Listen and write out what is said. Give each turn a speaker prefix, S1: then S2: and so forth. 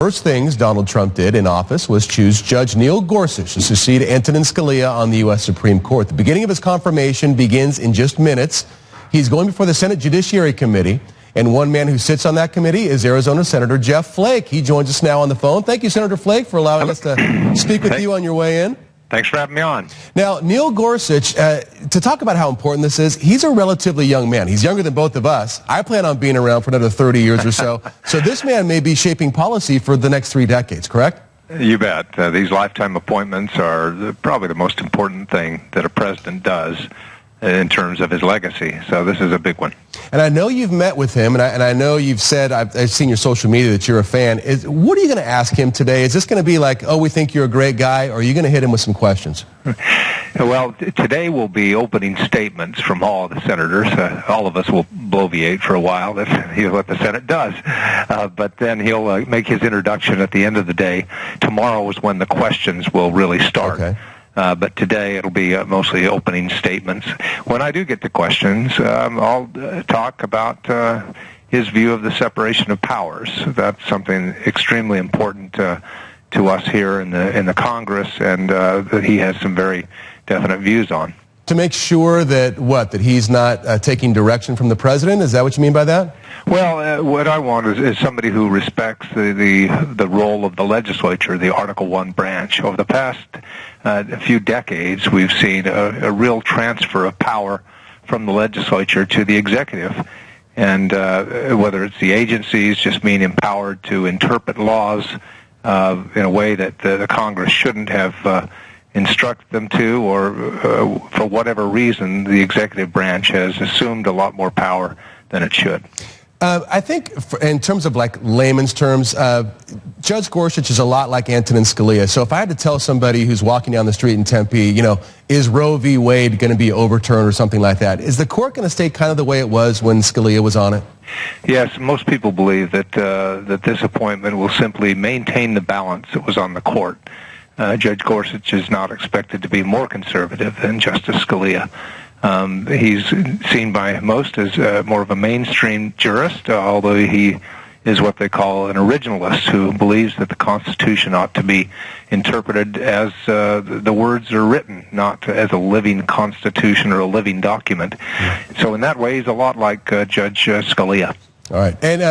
S1: first things Donald Trump did in office was choose Judge Neil Gorsuch to succeed Antonin Scalia on the U.S. Supreme Court. The beginning of his confirmation begins in just minutes. He's going before the Senate Judiciary Committee, and one man who sits on that committee is Arizona Senator Jeff Flake. He joins us now on the phone. Thank you, Senator Flake, for allowing us to speak with you on your way in.
S2: Thanks for having me on.
S1: Now, Neil Gorsuch, to talk about how important this is, he's a relatively young man. He's younger than both of us. I plan on being around for another 30 years or so. So this man may be shaping policy for the next 3 decades, correct?
S2: You bet. These lifetime appointments are probably the most important thing that a president does in terms of his legacy. So this is a big one.
S1: And I know you've met with him, and I know you've said, I've seen your social media that you're a fan. What are you going to ask him today? Is this going to be like, oh, we think you're a great guy, or are you going to hit him with some questions?
S2: Well, today will be opening statements from all of the senators. All of us will bloviate for a while. That's what the Senate does. But then he'll make his introduction at the end of the day. Tomorrow is when the questions will really start.
S1: Okay.
S2: But today it'll be mostly opening statements. When I do get to questions, I'll talk about his view of the separation of powers. That's something extremely important to us here in the Congress, and that he has some very definite views on.
S1: To make sure that he's not taking direction from the president? Is that what you mean by that?
S2: Well, what I want is somebody who respects the role of the legislature, the Article I branch. Over the past few decades, we've seen a real transfer of power from the legislature to the executive. And whether it's the agencies just being empowered to interpret laws in a way that the Congress shouldn't have instruct them to, or for whatever reason, the executive branch has assumed a lot more power than it should.
S1: I think in terms of like layman's terms, Judge Gorsuch is a lot like Antonin Scalia. So if I had to tell somebody who's walking down the street in Tempe, is Roe v. Wade going to be overturned or something like that? Is the court going to stay kind of the way it was when Scalia was on it?
S2: Yes, most people believe that this appointment will simply maintain the balance that was on the court. Judge Gorsuch is not expected to be more conservative than Justice Scalia. He's seen by most as more of a mainstream jurist, although he is what they call an originalist who believes that the Constitution ought to be interpreted as the words are written, not as a living Constitution or a living document. So in that way, he's a lot like Judge Scalia.
S1: All right. And